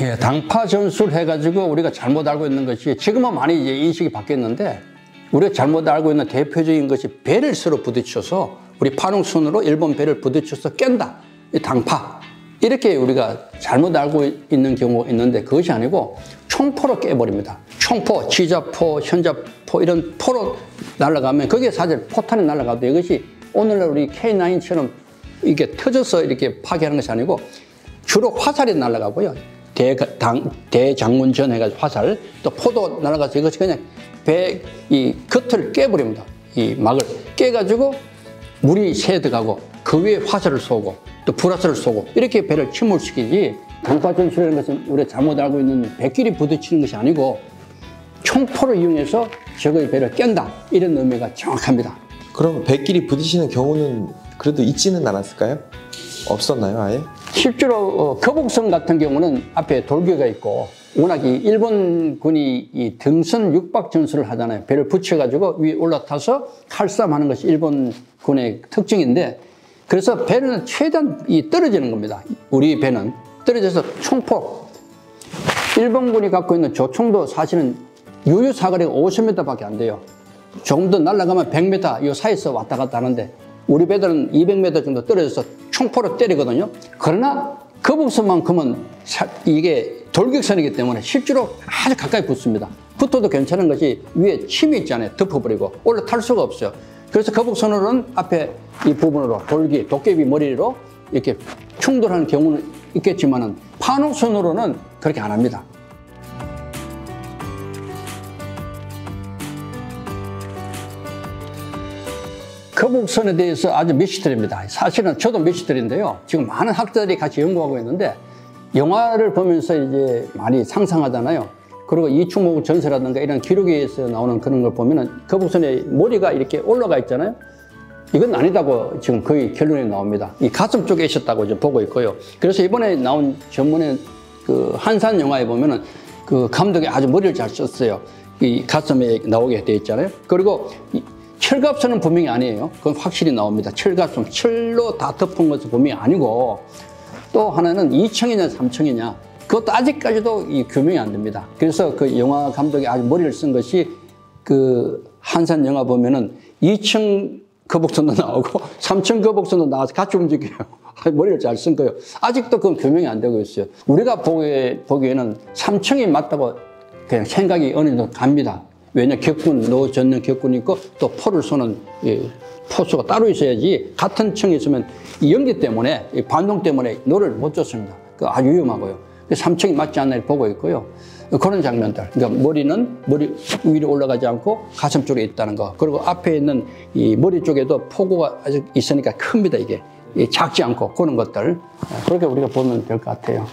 예, 당파 전술 해가지고 우리가 잘못 알고 있는 것이 지금은 많이 이제 인식이 바뀌었는데 우리가 잘못 알고 있는 대표적인 것이 배를 서로 부딪혀서 우리 파농선으로 일본 배를 부딪혀서 깬다. 이 당파. 이렇게 우리가 잘못 알고 있는 경우가 있는데 그것이 아니고 총포로 깨버립니다. 총포, 지자포, 현자포 이런 포로 날아가면 거기에 사실 포탄이 날아가도 이것이 오늘날 우리 K9처럼 이게 터져서 이렇게 파괴하는 것이 아니고 주로 화살이 날아가고요. 대장군전 해가지고 화살, 또 포도 날아가서 이것이 그냥 배 이 겉을 깨버립니다. 이 막을 깨가지고 물이 새어 들어가고 그 위에 화살을 쏘고 또 불화살을 쏘고 이렇게 배를 침몰시키지 당파 전술이라는 것은 우리가 잘못 알고 있는 배끼리 부딪히는 것이 아니고 총포를 이용해서 적의 배를 깬다 이런 의미가 정확합니다. 그럼 배끼리 부딪히는 경우는 그래도 있지는 않았을까요? 없었나요 아예? 실제로 거북선 같은 경우는 앞에 돌기가 있고 워낙 이 일본군이 이 등선 육박 전술을 하잖아요. 배를 붙여가지고 위에 올라타서 칼싸움하는 것이 일본군의 특징인데 그래서 배는 최대한 떨어지는 겁니다. 우리 배는 떨어져서 총포. 일본군이 갖고 있는 조총도 사실은 유유 사거리가 50m밖에 안 돼요. 조금 더 날아가면 100m 이 사이에서 왔다 갔다 하는데 우리 배들은 200m 정도 떨어져서 총포로 때리거든요. 그러나 거북선만큼은 이게 돌격선이기 때문에 실제로 아주 가까이 붙습니다. 붙어도 괜찮은 것이 위에 침이 있잖아요. 덮어버리고 올라탈 수가 없어요. 그래서 거북선으로는 앞에 이 부분으로 돌기, 도깨비 머리로 이렇게 충돌하는 경우는 있겠지만은 파농선으로는 그렇게 안 합니다. 거북선에 대해서 아주 미스터리입니다. 사실은 저도 미스터리인데요. 지금 많은 학자들이 같이 연구하고 있는데 영화를 보면서 이제 많이 상상하잖아요. 그리고 이충목 전설이라든가 이런 기록에서 나오는 그런 걸 보면은 거북선의 머리가 이렇게 올라가 있잖아요. 이건 아니다고 지금 거의 결론이 나옵니다. 이 가슴 쪽에 있었다고 지금 보고 있고요. 그래서 이번에 나온 전문의 그 한산 영화에 보면은 그 감독이 아주 머리를 잘 썼어요. 이 가슴에 나오게 돼 있잖아요. 그리고 철갑선은 분명히 아니에요. 그건 확실히 나옵니다. 철갑선, 철로 다 덮은 것은 분명히 아니고 또 하나는 2층이냐 3층이냐 그것도 아직까지도 이 규명이 안 됩니다. 그래서 그 영화 감독이 아주 머리를 쓴 것이 그 한산 영화 보면은 2층 거북선도 나오고 3층 거북선도 나와서 같이 움직여요. 머리를 잘 쓴 거예요. 아직도 그건 규명이 안 되고 있어요. 우리가 보기에는 3층이 맞다고 그냥 생각이 어느 정도 갑니다. 왜냐 격군, 노전능 격군이 있고 또 포를 쏘는 포수가 따로 있어야지 같은 층에 있으면 이 연기 때문에 이 반동 때문에 노를 못 줬습니다. 그 아주 위험하고요. 3층이 맞지 않나 보고 있고요. 그런 장면들. 그러니까 머리는 머리 위로 올라가지 않고 가슴 쪽에 있다는 거. 그리고 앞에 있는 이 머리 쪽에도 포구가 아직 있으니까 큽니다. 이게 작지 않고 그런 것들. 그렇게 우리가 보면 될 것 같아요.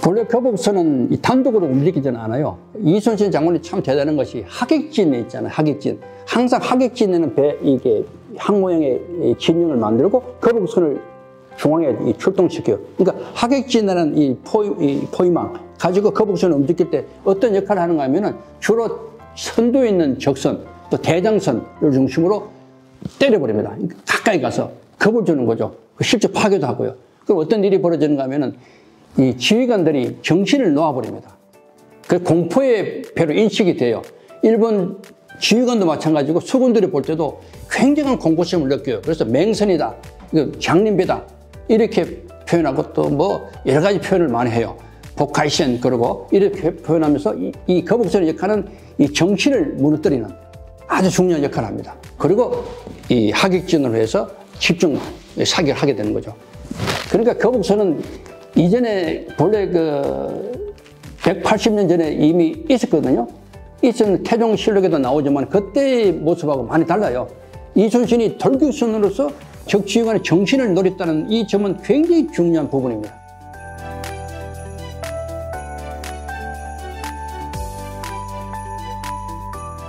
원래 거북선은 단독으로 움직이지는 않아요. 이순신 장군이 참 대단한 것이 하객진에 있잖아요. 하객진. 항상 하객진에는 이게 한 모양의 진영을 만들고 거북선을 중앙에 출동시켜요. 그러니까 하객진이라는 이 포위망 가지고 거북선을 움직일 때 어떤 역할을 하는가 하면은 주로 선두에 있는 적선 또 대장선을 중심으로 때려버립니다. 가까이 가서 겁을 주는 거죠. 실제 파괴도 하고요. 그럼 어떤 일이 벌어지는가 하면은 이 지휘관들이 정신을 놓아버립니다. 그 공포의 배로 인식이 돼요. 일본 지휘관도 마찬가지고 수군들이 볼 때도 굉장한 공포심을 느껴요. 그래서 맹선이다, 장림배다 이렇게 표현하고 또 뭐 여러 가지 표현을 많이 해요. 복하이센 그러고 이렇게 표현하면서 이 거북선의 역할은 이 정신을 무너뜨리는 아주 중요한 역할을 합니다. 그리고 이 하객진으로 해서 집중 사격을 하게 되는 거죠. 그러니까 거북선은 이전에 본래 그 180년 전에 이미 있었거든요. 있었는 태종실록에도 나오지만 그때의 모습하고 많이 달라요. 이순신이 돌격선으로서 적지휘관의 정신을 노렸다는 이 점은 굉장히 중요한 부분입니다.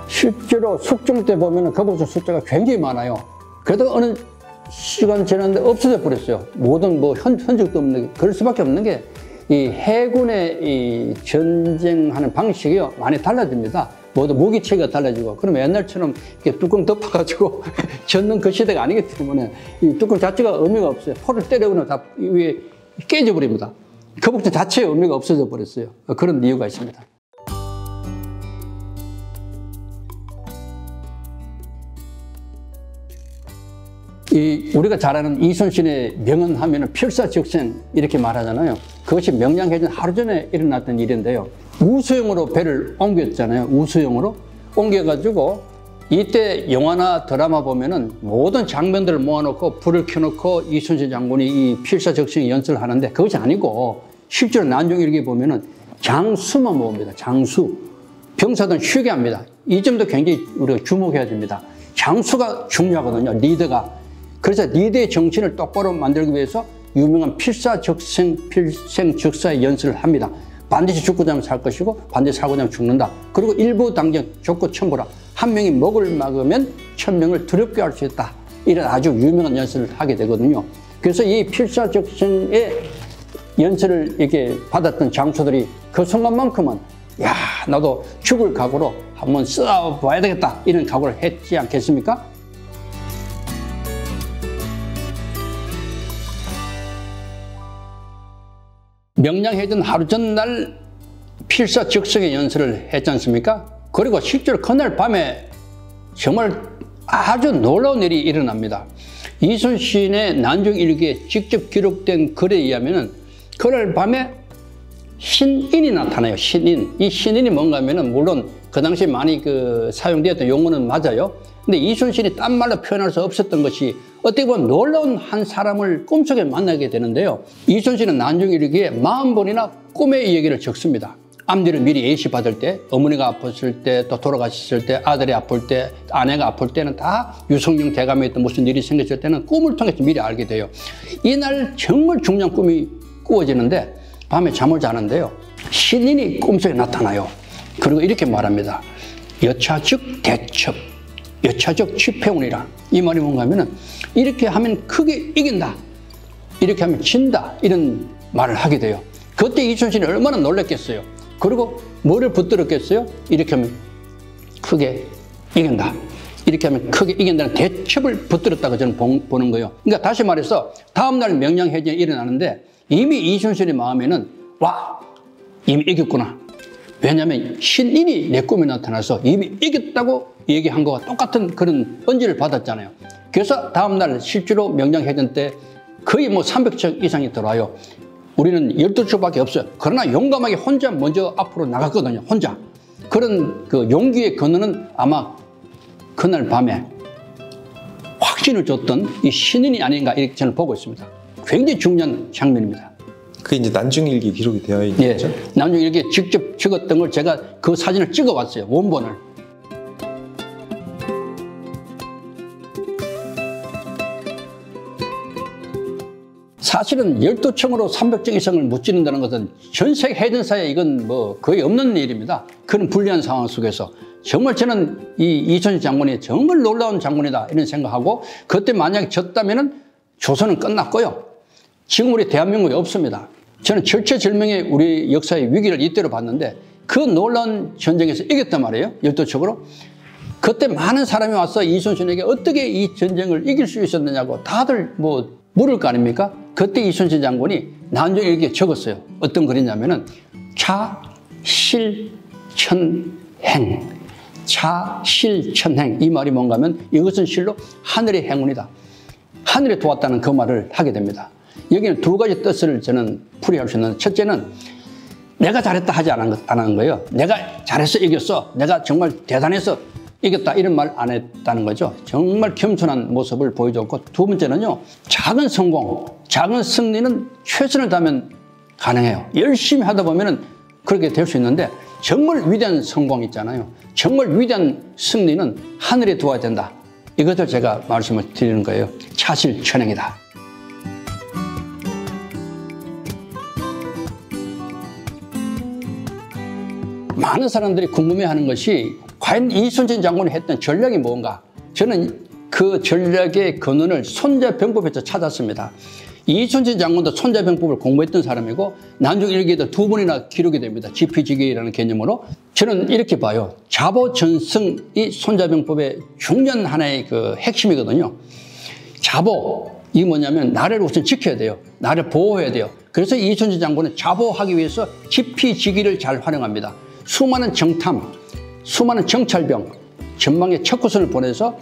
실제로 숙종 때 보면 거북선 숫자가 굉장히 많아요. 그래도 어느 시간 지났는데 없어져 버렸어요. 모든 뭐 흔적도 없는 게 그럴 수밖에 없는 게 이 해군의 이 전쟁하는 방식이요 많이 달라집니다. 모두 무기체계가 달라지고, 그러면 옛날처럼 이렇게 뚜껑 덮어가지고 젓는 그 시대가 아니기 때문에 이 뚜껑 자체가 의미가 없어요. 포를 때려보면 다 위에 깨져버립니다. 거북선 자체의 의미가 없어져 버렸어요. 그런 이유가 있습니다. 우리가 잘 아는 이순신의 명언 하면은 필사적생 이렇게 말하잖아요. 그것이 명량해전 하루 전에 일어났던 일인데요. 우수영으로 배를 옮겼잖아요. 우수영으로 옮겨가지고 이때 영화나 드라마 보면은 모든 장면들을 모아놓고 불을 켜놓고 이순신 장군이 이 필사적생 연설을 하는데, 그것이 아니고 실제로 난중일기 보면은 장수만 모읍니다. 장수. 병사들은 쉬게 합니다. 이 점도 굉장히 우리가 주목해야 됩니다. 장수가 중요하거든요. 리더가. 그래서 리더의 정신을 똑바로 만들기 위해서 유명한 필사적생, 필생적사의 연설을 합니다. 반드시 죽고자 하면 살 것이고 반드시 살고자 하면 죽는다. 그리고 일부 당정 족구 천부라. 한 명이 목을 막으면 1000명을 두렵게 할 수 있다. 이런 아주 유명한 연설을 하게 되거든요. 그래서 이 필사적생의 연설을 이렇게 받았던 장수들이 그 순간만큼은 야, 나도 죽을 각오로 한번 싸워봐야 되겠다. 이런 각오를 했지 않겠습니까? 명량해전 하루 전날 필사적생의 연설을 했지 않습니까? 그리고 실제로 그날 밤에 정말 아주 놀라운 일이 일어납니다. 이순신의 난중일기에 직접 기록된 글에 의하면 그날 밤에 신인이 나타나요. 신인. 이 신인이 뭔가 하면은 물론 그 당시 많이 사용되었던 용어는 맞아요. 근데 이순신이 딴 말로 표현할 수 없었던 것이 어떻게 보면 놀라운 한 사람을 꿈속에 만나게 되는데요. 이순신은 난중일기에 40번이나 꿈의 이야기를 적습니다. 앞일을 미리 예시받을 때, 어머니가 아팠을 때, 또 돌아가셨을 때, 아들이 아플 때, 아내가 아플 때는 다 유성룡 대감에 있던 무슨 일이 생겼을 때는 꿈을 통해서 미리 알게 돼요. 이날 정말 중요한 꿈이 꾸어지는데 밤에 잠을 자는데요. 신인이 꿈속에 나타나요. 그리고 이렇게 말합니다. 여차즉 대첩, 여차즉 취패운이라. 이 말이 뭔가 하면은 이렇게 하면 크게 이긴다, 이렇게 하면 진다, 이런 말을 하게 돼요. 그때 이순신이 얼마나 놀랐겠어요. 그리고 뭐를 붙들었겠어요? 이렇게 하면 크게 이긴다, 이렇게 하면 크게 이긴다는 대첩을 붙들었다고 저는 보는 거예요. 그러니까 다시 말해서 다음날 명량해전이 일어나는데 이미 이순신의 마음에는 와, 이미 이겼구나. 왜냐하면 신인이 내 꿈에 나타나서 이미 이겼다고 얘기한 거와 똑같은 그런 언지를 받았잖아요. 그래서 다음날 실제로 명량해전 때 거의 300척 이상이 들어와요. 우리는 12척밖에 없어요. 그러나 용감하게 혼자 먼저 앞으로 나갔거든요. 혼자. 그런 용기의 근원은 아마 그날 밤에 확신을 줬던 이 신인이 아닌가, 이렇게 저는 보고 있습니다. 굉장히 중요한 장면입니다. 그게 이제 난중일기 기록이 되어 있는 거죠? 예, 난중일기에 직접 찍었던 걸 제가 그 사진을 찍어왔어요. 원본을. 사실은 12층으로 300층 이상을 못 짓는다는 것은 전 세계 해전사에 이건 거의 없는 일입니다. 그런 불리한 상황 속에서 정말 저는 이 이순신 장군이 정말 놀라운 장군이다, 이런 생각하고, 그때 만약에 졌다면은 조선은 끝났고요. 지금 우리 대한민국이 없습니다. 저는 절체절명의 우리 역사의 위기를 이때로 봤는데 그 놀라운 전쟁에서 이겼단 말이에요. 12척으로. 그때 많은 사람이 와서 이순신에게 어떻게 이 전쟁을 이길 수 있었느냐고 다들 물을 거 아닙니까? 그때 이순신 장군이 난중일기에 적었어요. 어떤 글이냐면은 차실천행, 차실천행. 이 말이 뭔가 하면 이것은 실로 하늘의 행운이다, 하늘이 도왔다는 그 말을 하게 됩니다. 여기는 두 가지 뜻을 저는 풀이할 수 있는, 첫째는 내가 잘했다 하지 않은 거예요. 내가 잘해서 이겼어, 내가 정말 대단해서 이겼다, 이런 말 안 했다는 거죠. 정말 겸손한 모습을 보여줬고, 두 번째는요, 작은 성공, 작은 승리는 최선을 다하면 가능해요. 열심히 하다 보면은 그렇게 될 수 있는데 정말 위대한 성공 있잖아요. 정말 위대한 승리는 하늘에 두어야 된다. 이것을 제가 말씀을 드리는 거예요. 차실천행이다. 많은 사람들이 궁금해하는 것이 과연 이순신 장군이 했던 전략이 뭔가. 저는 그 전략의 근원을 손자병법에서 찾았습니다. 이순신 장군도 손자병법을 공부했던 사람이고 난중 일기에도 2번이나 기록이 됩니다. 지피지기라는 개념으로. 저는 이렇게 봐요. 자보전승이 손자병법의 중요한 하나의 그 핵심이거든요. 자보, 이게 뭐냐면 나를 우선 지켜야 돼요. 나를 보호해야 돼요. 그래서 이순신 장군은 자보하기 위해서 지피지기를 잘 활용합니다. 수많은 정탐, 수많은 정찰병, 전방에 척후선을 보내서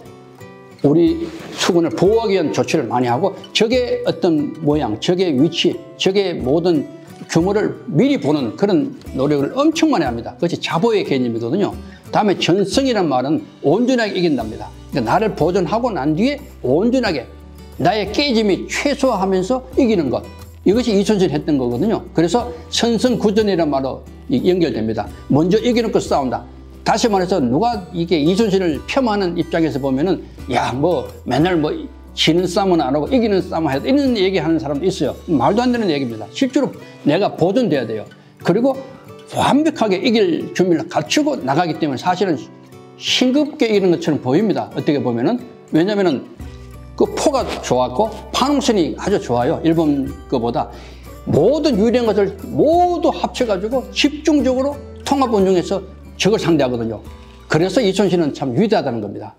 우리 수군을 보호하기 위한 조치를 많이 하고 적의 어떤 모양, 적의 위치, 적의 모든 규모를 미리 보는 그런 노력을 엄청 많이 합니다. 그것이 자보의 개념이거든요. 다음에 전승이란 말은 온전하게 이긴답니다. 그러니까 나를 보존하고 난 뒤에 온전하게 나의 깨짐이 최소화하면서 이기는 것. 이것이 이순신이 했던 거거든요. 그래서 선승구전이라는 말로 연결됩니다. 먼저 이기는 싸운다. 다시 말해서 누가 이게 이순신을 폄하하는 입장에서 보면은 야, 뭐 맨날 뭐 지는 싸움은 안 하고 이기는 싸움을 해야 돼. 이런 얘기하는 사람도 있어요. 말도 안 되는 얘기입니다. 실제로 내가 보존돼야 돼요. 그리고 완벽하게 이길 준비를 갖추고 나가기 때문에 사실은 싱겁게 이기는 것처럼 보입니다. 어떻게 보면은. 왜냐면은 그 포가 좋았고 파농선이 아주 좋아요. 일본 거보다. 모든 유리한 것을 모두 합쳐가지고 집중적으로 통합 운용해서 적을 상대하거든요. 그래서 이순신은 참 위대하다는 겁니다.